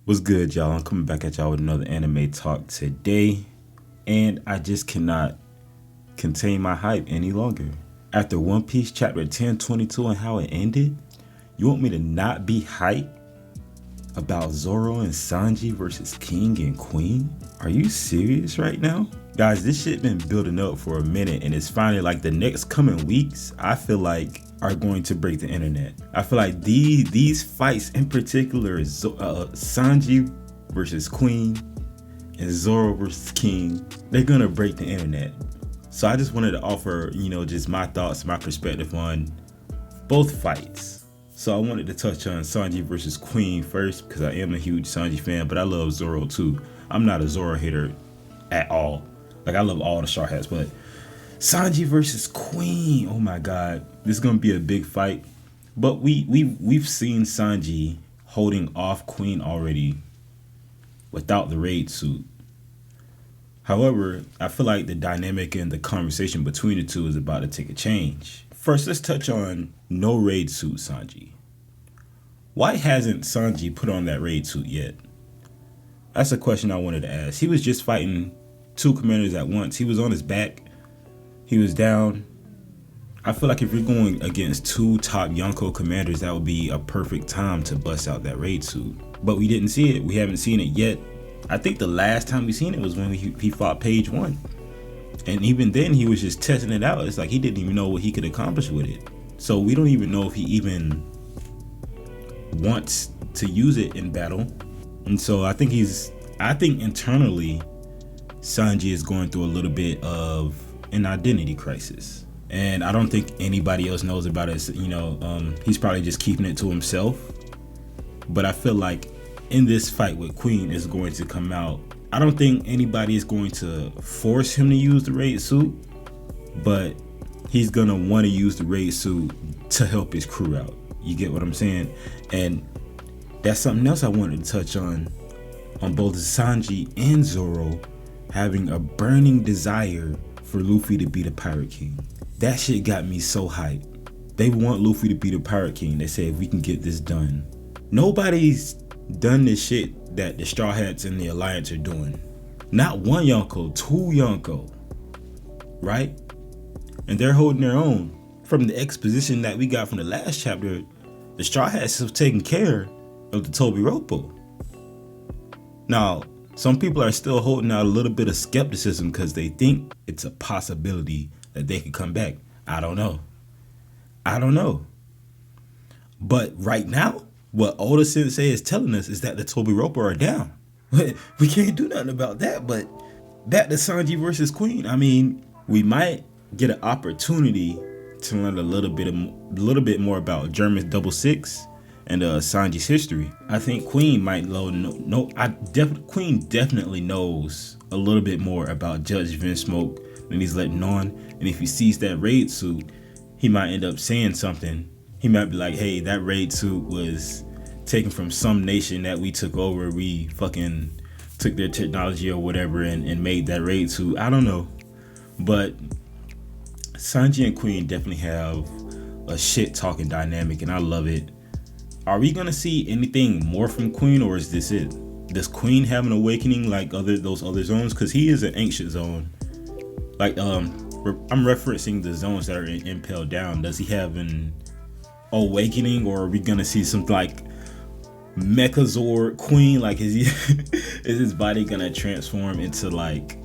What's good, y'all? I'm coming back at y'all with another anime talk today, and I just cannot contain my hype any longer. After One Piece chapter 1022 and how it ended, you want me to not be hyped about Zoro and Sanji versus King and Queen? Are you serious right now? Guys, this shit been building up for a minute, and it's finally like the next coming weeks, I feel like are going to break the internet. I feel like these fights in particular, Sanji versus Queen and Zoro versus King, they're gonna break the internet. So I just wanted to offer, just my thoughts, my perspective on both fights. So I wanted to touch on Sanji versus Queen first because I am a huge Sanji fan, but I love Zoro too. I'm not a Zoro hater at all. Like, I love all the Straw Hats, but Sanji versus Queen, oh my god, this is gonna be a big fight. But we've seen Sanji holding off Queen already without the raid suit. However, I feel like the dynamic and the conversation between the two is about to take a change. First, let's touch on no raid suit Sanji. Why hasn't Sanji put on that raid suit yet? That's a question I wanted to ask. He was just fighting two commanders at once. He was on his back. He was down. I feel like if you're going against two top Yonko commanders, that would be a perfect time to bust out that raid suit. But we didn't see it. We haven't seen it yet. I think the last time we seen it was when he fought Page 1. And even then, he was just testing it out. It's like he didn't even know what he could accomplish with it. So we don't even know if he even wants to use it in battle. And so I think internally, Sanji is going through a little bit of an identity crisis. And I don't think anybody else knows about it. He's probably just keeping it to himself. But I feel like in this fight with Queen is going to come out. I don't think anybody is going to force him to use the raid suit, but he's gonna want to use the raid suit to help his crew out. You get what I'm saying? And that's something else I wanted to touch on both Sanji and Zoro having a burning desire for Luffy to be the Pirate King. That shit got me so hyped. They want Luffy to be the Pirate King. They say if we can get this done. Nobody's done this shit that the Straw Hats and the Alliance are doing. Not one Yonko, two Yonko, right? And they're holding their own. From the exposition that we got from the last chapter, the Straw Hats have taken care of the Toby Roppo. Now, some people are still holding out a little bit of skepticism because they think it's a possibility that they could come back. I don't know. But right now, what Oda Sensei is telling us is that the Toby Roppo are down. We can't do nothing about that, but back to Sanji versus Queen. I mean, we might get an opportunity to learn a little bit more about German's 66 and Sanji's history. I think Queen might Queen definitely knows a little bit more about Judge Vinsmoke than he's letting on. And if he sees that raid suit, he might end up saying something. He might be like, hey, that raid suit was taken from some nation that we took over. We fucking took their technology or whatever and made that raid suit. I don't know. But Sanji and Queen definitely have a shit talking dynamic, and I love it. Are we gonna see anything more from Queen, or is this it? Does Queen have an awakening like those other zones? Because he is an ancient zone. Like I'm referencing the zones that are impelled down. Does he have an awakening, or are we gonna see something like Mechazord Queen? Like, is his body gonna transform into like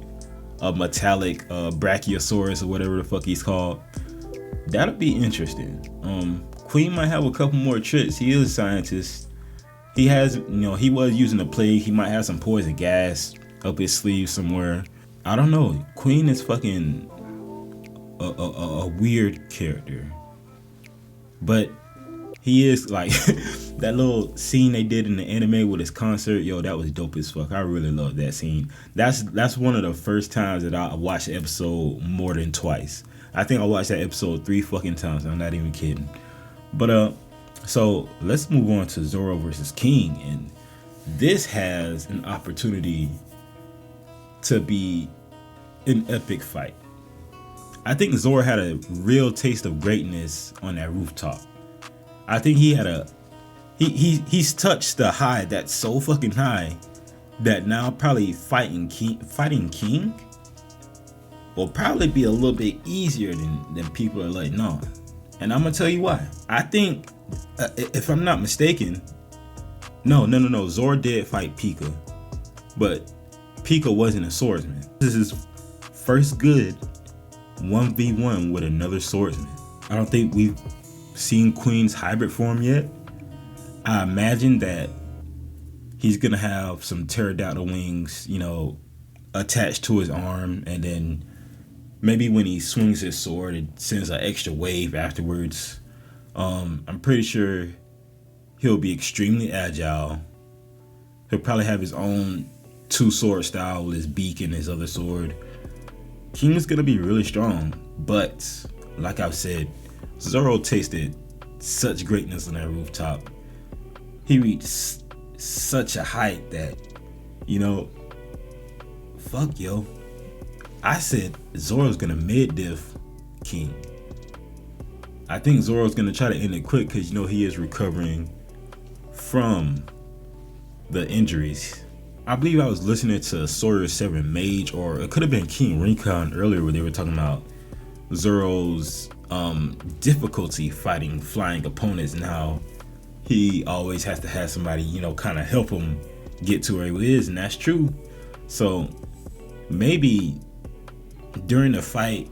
a metallic Brachiosaurus or whatever the fuck he's called? That'll be interesting. Queen might have a couple more tricks. He is a scientist. He has, he was using the plague. He might have some poison gas up his sleeve somewhere. I don't know. Queen is fucking a weird character. But he is like that little scene they did in the anime with his concert. Yo, that was dope as fuck. I really love that scene. That's one of the first times that I watched the episode more than twice. I think I watched that episode 3 fucking times. I'm not even kidding. But so let's move on to Zoro versus King, and this has an opportunity to be an epic fight. I think Zoro had a real taste of greatness on that rooftop. I think he had he's touched the high that's so fucking high that now probably fighting King will probably be a little bit easier than people are letting on. And I'm gonna tell you why. I think, if I'm not mistaken, no, Zoro did fight Pika, but Pika wasn't a swordsman. This is his first good 1v1 with another swordsman. I don't think we've seen Queen's hybrid form yet. I imagine that he's gonna have some pterodactyl wings, attached to his arm, and then maybe when he swings his sword, it sends an extra wave afterwards. I'm pretty sure he'll be extremely agile. He'll probably have his own two-sword style with his beak and his other sword. King is gonna be really strong, but like I've said, Zoro tasted such greatness on that rooftop. He reached such a height that, fuck yo. I said Zoro's gonna mid-diff King. I think Zoro's gonna try to end it quick because he is recovering from the injuries. I believe I was listening to Sawyer 7 Mage, or it could have been King Rincon earlier, where they were talking about Zoro's difficulty fighting flying opponents and how he always has to have somebody, kind of help him get to where he is, and that's true. So maybe during the fight,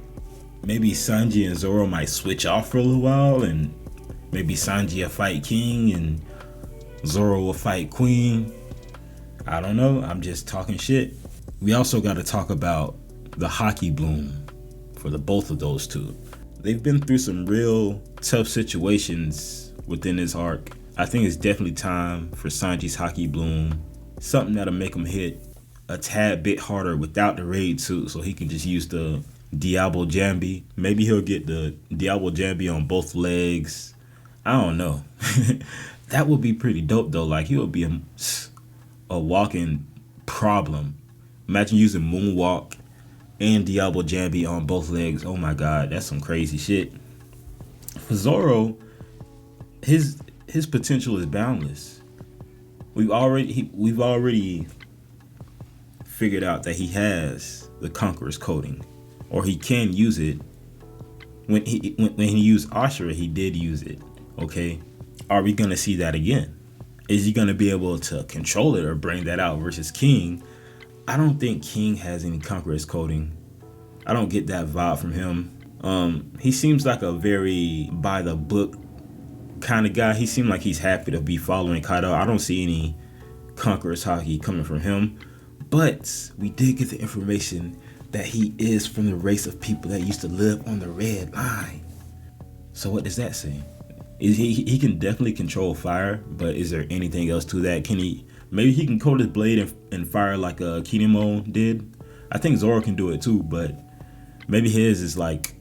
maybe Sanji and Zoro might switch off for a little while, and maybe Sanji will fight King and Zoro will fight Queen. I don't know, I'm just talking shit. We also got to talk about the Haki bloom for the both of those two. They've been through some real tough situations within this arc. I think it's definitely time for Sanji's Haki bloom, something that'll make him hit a tad bit harder without the raid suit, so he can just use the Diablo Jambi. Maybe he'll get the Diablo Jambi on both legs. I don't know. That would be pretty dope though. Like, he would be a walking problem. Imagine using Moonwalk and Diablo Jambi on both legs. Oh my god, that's some crazy shit. For Zoro, his potential is boundless. We've already figured out that he has the Conqueror's coding, or he can use it. When he used Ashura, he did use it. Okay, are we gonna see that again? Is he gonna be able to control it or bring that out versus King? I don't think King has any Conqueror's coding. I don't get that vibe from him. He seems like a very by the book kind of guy. He seemed like he's happy to be following Kaido. I don't see any Conqueror's Haki coming from him. But we did get the information that he is from the race of people that used to live on the red line. So what does that say? He can definitely control fire, but is there anything else to that? Maybe he can coat his blade and fire like Kinemo did? I think Zoro can do it too, but maybe his is like,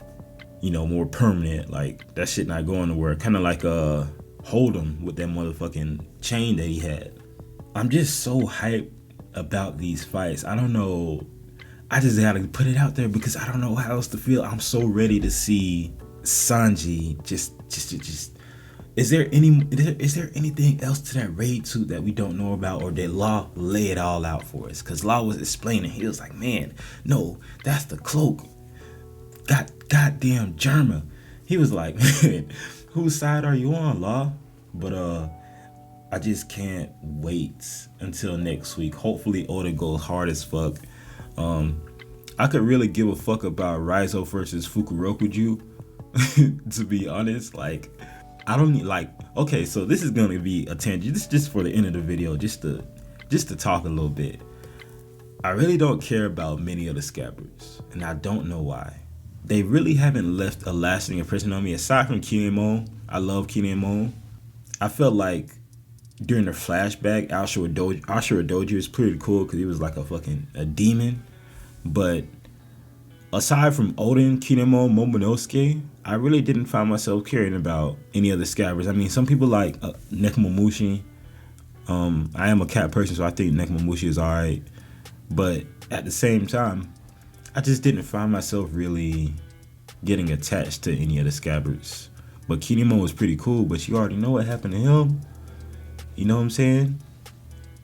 more permanent. Like, that shit not going nowhere. Kind of like Hold'em with that motherfucking chain that he had. I'm just so hyped about these fights. I don't know. I just gotta put it out there because I don't know how else to feel. I'm so ready to see Sanji just. Is there anything else to that raid suit that we don't know about, or did Law lay it all out for us? Because Law was explaining. He was like, man, no, that's the cloak. Goddamn Germa. He was like, man, whose side are you on, Law? But I just can't wait until next week. Hopefully Oda goes hard as fuck. I could really give a fuck about Raizo versus Fukurokuju. To be honest, like, I don't need, like, okay, so this is gonna be a tangent. This is just for the end of the video, just to talk a little bit. I really don't care about many of the Scabbards, and I don't know why. They really haven't left a lasting impression on me, aside from Kinemon. I love Kinemon. I felt like during the flashback, Ashura Doji was pretty cool because he was like a demon. But aside from Oden, Kinemon, Momonosuke, I really didn't find myself caring about any of the Scabbards. I mean, some people like Nekomamushi. I am a cat person, so I think Nekomamushi is alright. But at the same time, I just didn't find myself really getting attached to any of the scabbards. But Kinemo was pretty cool, but you already know what happened to him. You know what I'm saying?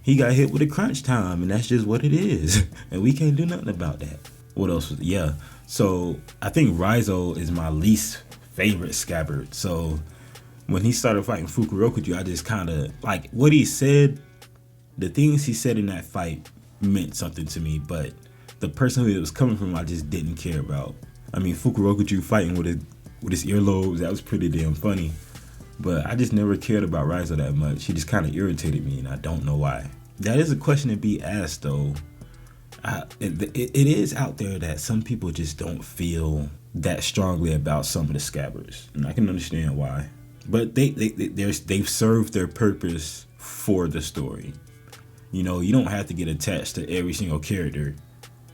He got hit with a crunch time, and that's just what it is. And we can't do nothing about that. What else was, yeah. So I think Raizo is my least favorite scabbard. So when he started fighting Fukurokuju, I just kind of, like, what he said, the things he said in that fight meant something to me, but the person who it was coming from, I just didn't care about. I mean, Fukurokuju fighting with his earlobes, that was pretty damn funny. But I just never cared about Raizo that much. He just kind of irritated me, and I don't know why. That is a question to be asked, though. It is out there that some people just don't feel that strongly about some of the scabbers, and I can understand why. But they've served their purpose for the story. You know, you don't have to get attached to every single character,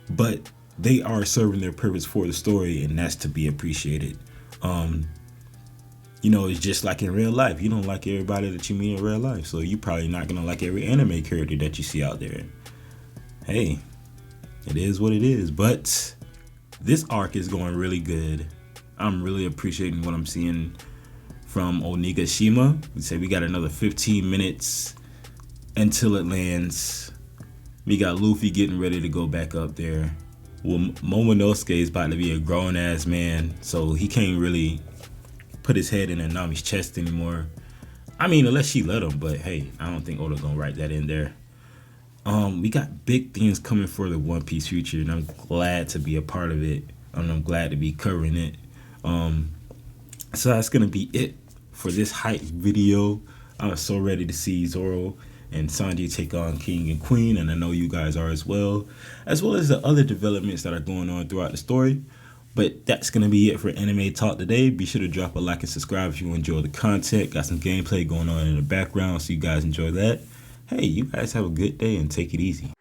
but they are serving their purpose for the story, and that's to be appreciated. You know, it's just like in real life. You don't like everybody that you meet in real life, so you're probably not gonna like every anime character that you see out there. Hey, it is what it is. But this arc is going really good. I'm really appreciating what I'm seeing from Onigashima. We say we got another 15 minutes until it lands. We got Luffy getting ready to go back up there. Well, Momonosuke is about to be a grown ass man, so he can't really put his head in Nami's chest anymore. I mean, unless she let him, but hey, I don't think Oda gonna write that in there. We got big things coming for the One Piece future, and I'm glad to be a part of it. I'm glad to be covering it. So that's gonna be it for this hype video. I'm so ready to see Zoro and Sanji take on King and Queen, and I know you guys are as well as the other developments that are going on throughout the story. But that's going to be it for Anime Talk today. Be sure to drop a like and subscribe if you enjoy the content. Got some gameplay going on in the background, so you guys enjoy that. Hey, you guys have a good day and take it easy.